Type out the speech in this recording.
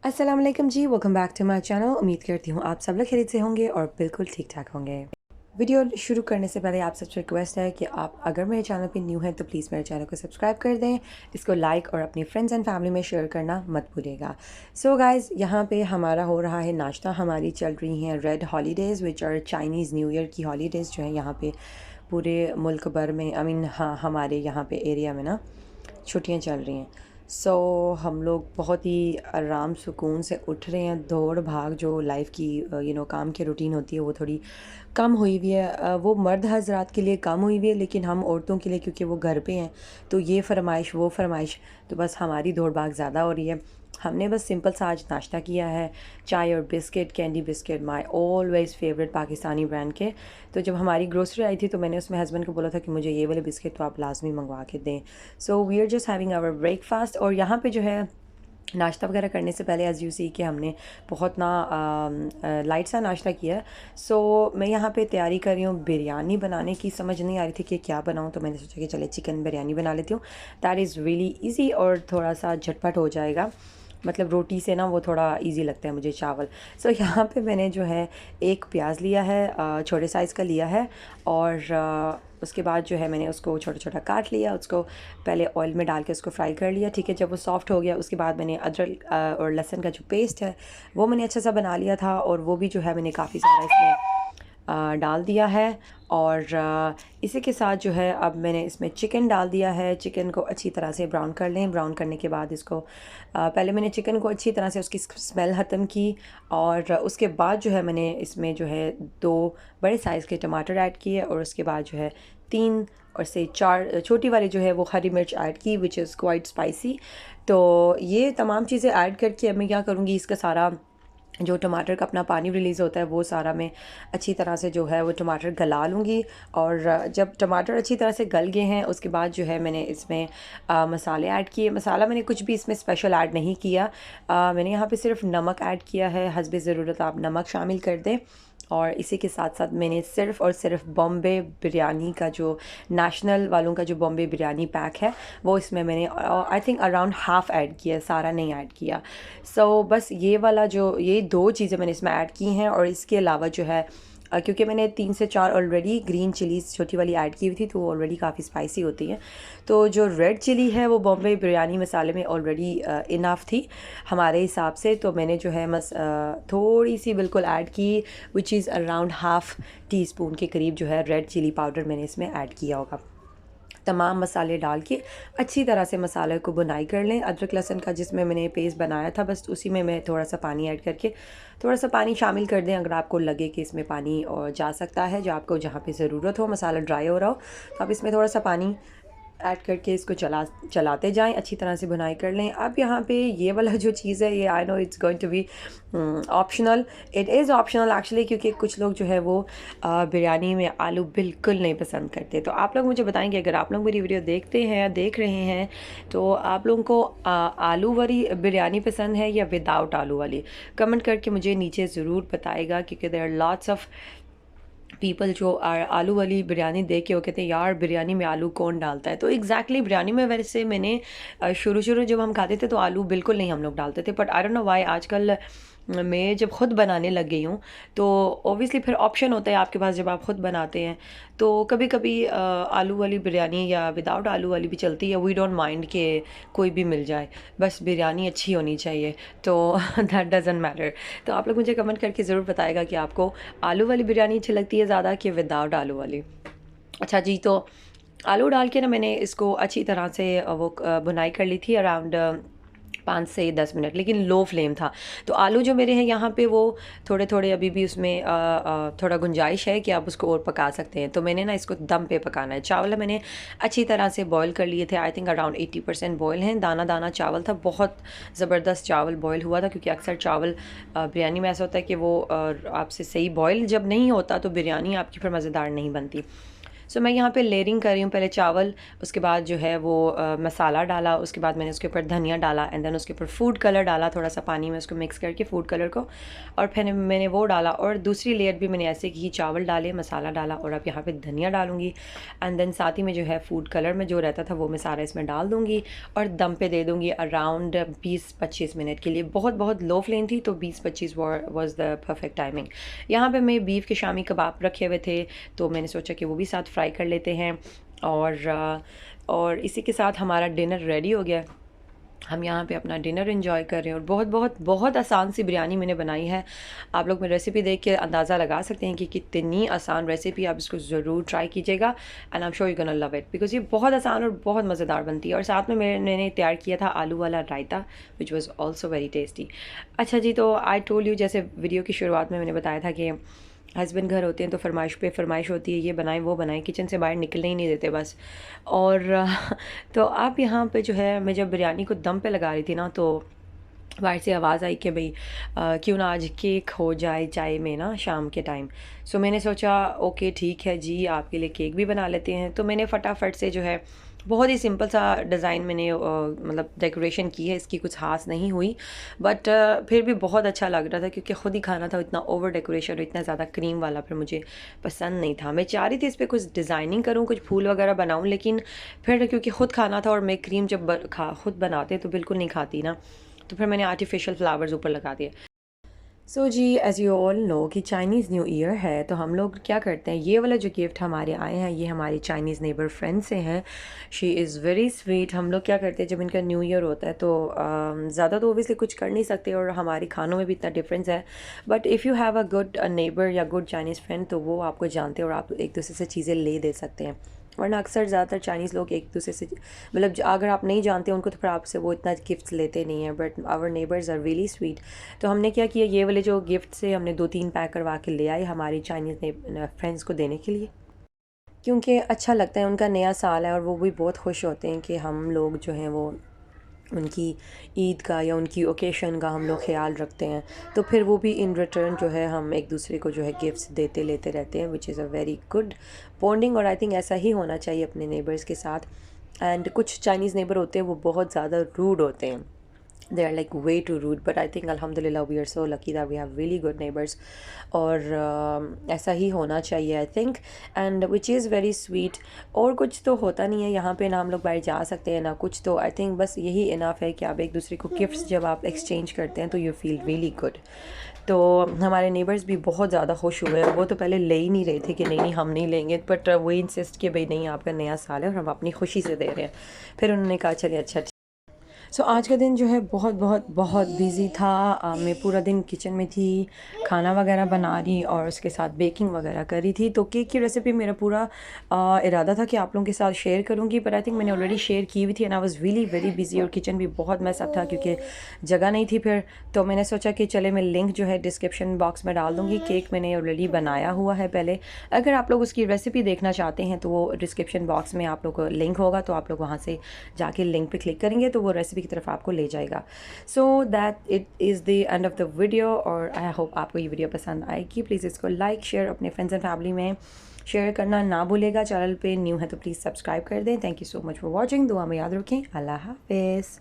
अस्सलाम वालेकुम जी, welcome back to my channel. उम्मीद करती हूँ आप सब लोग खैरियत से होंगे और बिल्कुल ठीक ठाक होंगे। वीडियो शुरू करने से पहले आप सबसे रिक्वेस्ट है कि आप अगर मेरे चैनल पे न्यू हैं तो प्लीज़ मेरे चैनल को सब्सक्राइब कर दें, इसको लाइक और अपनी फ्रेंड्स एंड फैमिली में शेयर करना मत भूलिएगा। सो गाइज़, यहाँ पे हमारा हो रहा है नाश्ता। हमारी चल रही हैं red holidays which are Chinese new year की हॉलीडेज़ जो है यहाँ पे पूरे मुल्क भर में, आई मीन हाँ, हमारे यहाँ पे एरिया में ना छुट्टियाँ चल रही हैं। सो हम लोग बहुत ही आराम सुकून से उठ रहे हैं। दौड़ भाग जो लाइफ की काम की रूटीन होती है वो थोड़ी कम हुई हुई है। वो मर्द हजरात के लिए कम हुई हुई है, लेकिन हम औरतों के लिए क्योंकि वो घर पे हैं तो ये फरमाइश वो फरमाइश, तो बस हमारी दौड़ भाग ज़्यादा हो रही है। हमने बस सिंपल सा आज नाश्ता किया है, चाय और biscuit, candy biscuit, my always favourite Pakistani brand के। तो जब हमारी ग्रोसरी आई थी तो मैंने उसमें हस्बैंड को बोला था कि मुझे ये वाले बिस्किट तो आप लाजमी मंगवा के दें। So we are just having our breakfast. और यहाँ पे जो है नाश्ता वगैरह करने से पहले एज़ यू सी कि हमने बहुत ना लाइट सा नाश्ता किया। सो मैं यहाँ पे तैयारी कर रही हूँ बिरयानी बनाने की। समझ नहीं आ रही थी कि क्या बनाऊँ, तो मैंने सोचा कि चले चिकन बिरयानी बना लेती हूँ। दैट इज़ रियली इजी और थोड़ा सा झटपट हो जाएगा। मतलब रोटी से ना वो थोड़ा इजी लगता है मुझे चावल। सो यहाँ पे मैंने जो है एक प्याज लिया है, छोटे साइज़ का लिया है। और उसके बाद जो है मैंने उसको छोटा छोटा काट लिया, उसको पहले ऑयल में डाल के उसको फ्राई कर लिया। ठीक है, जब वो सॉफ्ट हो गया उसके बाद मैंने अदरक और लहसुन का जो पेस्ट है वो मैंने अच्छा सा बना लिया था, और वो भी जो है मैंने काफ़ी सारा इसमें डाल दिया है। और इसी के साथ जो है अब मैंने इसमें चिकन डाल दिया है। चिकन को अच्छी तरह से ब्राउन कर लें। ब्राउन करने के बाद इसको पहले मैंने चिकन को अच्छी तरह से उसकी स्मेल ख़त्म की, और उसके बाद जो है मैंने इसमें जो है 2 बड़े साइज़ के टमाटर ऐड किए, और उसके बाद जो है 3 और से 4 छोटी वाली जो है वो हरी मिर्च ऐड की, विच इज़ क्वाइट स्पाइसी। तो ये तमाम चीज़ें ऐड करके अब मैं क्या करूँगी, इसका सारा जो टमाटर का अपना पानी रिलीज़ होता है वो सारा मैं अच्छी तरह से जो है वो टमाटर गला लूँगी। और जब टमाटर अच्छी तरह से गल गए हैं उसके बाद जो है मैंने इसमें मसाले ऐड किए। मसाला मैंने कुछ भी इसमें स्पेशल ऐड नहीं किया। मैंने यहाँ पे सिर्फ नमक ऐड किया है, हस्बे ज़रूरत आप नमक शामिल कर दें। और इसी के साथ साथ मैंने सिर्फ़ और सिर्फ बॉम्बे बिरयानी का जो नेशनल वालों का जो बॉम्बे बिरयानी पैक है वो इसमें मैंने I think around half add किया, सारा नहीं ऐड किया। सो बस ये वाला जो ये 2 चीज़ें मैंने इसमें ऐड की हैं। और इसके अलावा जो है क्योंकि मैंने 3 से 4 ऑलरेडी ग्रीन चिलीज़ छोटी वाली ऐड की हुई थी तो वो ऑलरेडी काफ़ी स्पाइसी होती हैं। तो जो रेड चिली है वो बॉम्बे बिरयानी मसाले में ऑलरेडी इनफ थी हमारे हिसाब से। तो मैंने जो है थोड़ी सी बिल्कुल ऐड की, which is around half tea spoon के करीब जो है रेड चिली पाउडर मैंने इसमें ऐड किया होगा। तमाम मसाले डाल के अच्छी तरह से मसाले को बुनाई कर लें। अदरक लहसुन का जिसमें मैंने पेस्ट बनाया था बस उसी में मैं थोड़ा सा पानी ऐड करके थोड़ा सा पानी शामिल कर दें, अगर आपको लगे कि इसमें पानी और जा सकता है, जो आपको जहाँ पे ज़रूरत हो, मसाला ड्राई हो रहा हो तो आप इसमें थोड़ा सा पानी ऐड करके इसको चलाते जाएं, अच्छी तरह से बुनाई कर लें। अब यहाँ पे ये वाला जो चीज़ है ये I know it's going to be optional, it is optional actually, क्योंकि कुछ लोग जो है वो बिरयानी में आलू बिल्कुल नहीं पसंद करते। तो आप लोग मुझे बताएंगे, अगर आप लोग मेरी वीडियो देखते हैं या देख रहे हैं तो आप लोगों को आलू वाली बिरयानी पसंद है या विदाउट आलू वाली, कमेंट करके मुझे नीचे ज़रूर बताएगा। क्योंकि there are lots of people जो आलू वाली बिरयानी देख के वो कहते हैं यार बिरयानी में आलू कौन डालता है। तो एग्जैक्टली बिरयानी में वैसे मैंने शुरू शुरू जब हम खाते थे तो आलू बिल्कुल नहीं हम लोग डालते थे, but I don't know why आजकल मैं जब ख़ुद बनाने लग गई हूँ तो ओबियसली फिर ऑप्शन होता है आपके पास जब आप ख़ुद बनाते हैं। तो कभी कभी आलू वाली बिरयानी या विदाउट आलू वाली भी चलती है, वी डोंट माइंड कि कोई भी मिल जाए, बस बिरयानी अच्छी होनी चाहिए, तो दैट डजंट मैटर। तो आप लोग मुझे कमेंट करके ज़रूर बताएगा कि आपको आलू वाली बिरयानी अच्छी लगती है ज़्यादा कि विदाउट आलू वाली। अच्छा जी, तो आलू डाल के ना मैंने इसको अच्छी तरह से वो बुनाई कर ली थी अराउंड 5 से 10 मिनट, लेकिन लो फ्लेम था। तो आलू जो मेरे हैं यहाँ पे वो थोड़े थोड़े अभी भी उसमें थोड़ा गुंजाइश है कि आप उसको और पका सकते हैं। तो मैंने ना इसको दम पे पकाना है। चावल मैंने अच्छी तरह से बॉईल कर लिए थे, आई थिंक अराउंड 80% बॉयल हैं। दाना दाना चावल था, बहुत ज़बरदस्त चावल बॉयल हुआ था, क्योंकि अक्सर चावल बिरयानी में ऐसा होता है कि वो आपसे सही बॉयल जब नहीं होता तो बिरयानी आपकी फिर मज़ेदार नहीं बनती। सो मैं यहाँ पे लेयरिंग कर रही हूँ, पहले चावल, उसके बाद जो है वो मसाला डाला, उसके बाद मैंने उसके ऊपर धनिया डाला एंड देन उसके ऊपर फूड कलर डाला थोड़ा सा पानी में उसको मिक्स करके फूड कलर को, और फिर मैंने वो डाला, और दूसरी लेयर भी मैंने ऐसे की, चावल डाले, मसाला डाला, और अब यहाँ पे धनिया डालूंगी एंड देन साथ ही में जो है फूड कलर में जो रहता था वो मैं सारा इसमें डाल दूँगी और दम पे दे दूँगी अराउंड 20-25 मिनट के लिए। बहुत बहुत लो फ्लेम थी, तो 20-25 वाज द परफेक्ट टाइमिंग। यहाँ पे मैं बीफ के शामी कबाब रखे हुए थे, तो मैंने सोचा कि वो भी साथ फ्राई कर लेते हैं, और इसी के साथ हमारा डिनर रेडी हो गया। हम यहाँ पे अपना डिनर एंजॉय कर रहे हैं, और बहुत बहुत बहुत आसान सी बिरयानी मैंने बनाई है। आप लोग मेरी रेसिपी देख के अंदाज़ा लगा सकते हैं कि कितनी आसान रेसिपी, आप इसको ज़रूर ट्राई कीजिएगा and I am sure you gonna love it, because ये बहुत आसान और बहुत मज़ेदार बनती है। और साथ में मैंने तैयार किया था आलू वाला raita, which was also very tasty. अच्छा जी, तो आई टोल्ड यू, जैसे वीडियो की शुरुआत में मैंने बताया था कि हस्बैंड घर होते हैं तो फरमाइश पे फरमाइश होती है, ये बनाएं वो बनाएं, किचन से बाहर निकलने ही नहीं देते बस। और तो आप यहाँ पे जो है, मैं जब बिरयानी को दम पे लगा रही थी ना, तो बाहर से आवाज़ आई कि भाई क्यों ना आज केक हो जाए चाय में ना शाम के टाइम। सो मैंने सोचा ओके ठीक है जी, आपके लिए केक भी बना लेते हैं। तो मैंने फटाफट से जो है बहुत ही सिंपल सा डिज़ाइन मैंने मतलब डेकोरेशन की है, इसकी कुछ खास नहीं हुई, बट फिर भी बहुत अच्छा लग रहा था, क्योंकि ख़ुद ही खाना था, इतना ओवर डेकोरेशन और इतना ज़्यादा क्रीम वाला फिर मुझे पसंद नहीं था। मैं चाह रही थी इस पर कुछ डिज़ाइनिंग करूँ, कुछ फूल वगैरह बनाऊँ, लेकिन फिर क्योंकि ख़ुद खाना था और मैं क्रीम जब खुद बनाते तो बिल्कुल नहीं खाती ना, तो फिर मैंने आर्टिफिशियल फ्लावर्स ऊपर लगा दिए। सो जी, एज़ यू ऑल नो कि चाइनीज़ न्यू ईयर है, तो हम लोग क्या करते हैं, ये वाला जो गिफ्ट हमारे आए हैं ये हमारी चाइनीज़ नेबर फ्रेंड से हैं। She is very sweet. हम लोग क्या करते हैं, जब इनका न्यू ईयर होता है तो ज़्यादा तो ओबियसली कुछ कर नहीं सकते, और हमारे खानों में भी इतना डिफरेंस है, but if you have a good neighbour या गुड चाइनीज़ फ्रेंड, तो वो आपको जानते हैं और आप एक दूसरे से चीज़ें ले दे सकते हैं। वरना अक्सर ज़्यादातर चाइनीज़ लोग एक दूसरे से, मतलब अगर आप नहीं जानते उनको, तो फिर आपसे वो इतना गिफ्ट्स लेते नहीं हैं, but our neighbours are really sweet. तो हमने क्या किया, ये वाले जो गिफ्ट से हमने 2-3 पैक करवा के ले आए हमारी चाइनीज़ फ्रेंड्स को देने के लिए, क्योंकि अच्छा लगता है, उनका नया साल है और वो भी बहुत खुश होते हैं कि हम लोग जो हैं वो उनकी ईद का या उनकी ओकेशन का हम लोग ख्याल रखते हैं। तो फिर वो भी इन रिटर्न जो है हम एक दूसरे को जो है गिफ्ट्स देते लेते रहते हैं, which is a very good bonding, और आई थिंक ऐसा ही होना चाहिए अपने नेबर्स के साथ। एंड कुछ चाइनीज़ नेबर होते हैं वो बहुत ज़्यादा रूड होते हैं, they are like way too rude, but I think alhamdulillah we are so lucky that we have really good neighbors, और ऐसा ही होना चाहिए I think, and which is very sweet. और कुछ तो होता नहीं है यहाँ पे, ना हम लोग बाहर जा सकते हैं ना कुछ, तो आई थिंक बस यही इनफ है कि आप एक दूसरे को गिफ्ट्स जब आप एक्सचेंज करते हैं तो यू फील रियली गुड। तो हमारे नेबर्स भी बहुत ज़्यादा खुश हुए, वो तो पहले ले ही नहीं रहे थे कि नहीं नहीं हम नहीं लेंगे, बट वो इंसिस्ट कि भाई नहीं, आपका नया साल है और हम अपनी खुशी से दे रहे हैं। फिर उन्होंने कहा चलिए अच्छा। सो आज का दिन जो है बहुत बहुत बहुत बिज़ी था। मैं पूरा दिन किचन में थी, खाना वगैरह बना रही और उसके साथ बेकिंग वगैरह कर रही थी। तो केक की रेसिपी मेरा पूरा इरादा था कि आप लोगों के साथ शेयर करूंगी, पर आई थिंक मैंने ऑलरेडी शेयर की हुई थी and I was really very busy, और किचन भी बहुत मैसअप था क्योंकि जगह नहीं थी फिर। तो मैंने सोचा कि चले मैं लिंक जो है डिस्क्रिप्शन बॉक्स में डाल दूँगी। केक मैंने ऑलरेडी बनाया हुआ है पहले, अगर आप लोग उसकी रेसिपी देखना चाहते हैं तो वो डिस्क्रिप्शन बॉक्स में आप लोग को लिंक होगा, तो आप लोग वहाँ से जाके लिंक पे क्लिक करेंगे तो वो रेसिपी की तरफ आपको ले जाएगा। So that it is the end of the video, और आई होप आपको ये वीडियो पसंद आएगी। प्लीज़ इसको लाइक शेयर अपने फ्रेंड्स एंड फैमिली में शेयर करना ना भूलेगा। चैनल पे न्यू है तो प्लीज़ सब्सक्राइब कर दें। Thank you so much for watching. दुआ में याद रखें। अल्लाह हाफिज़।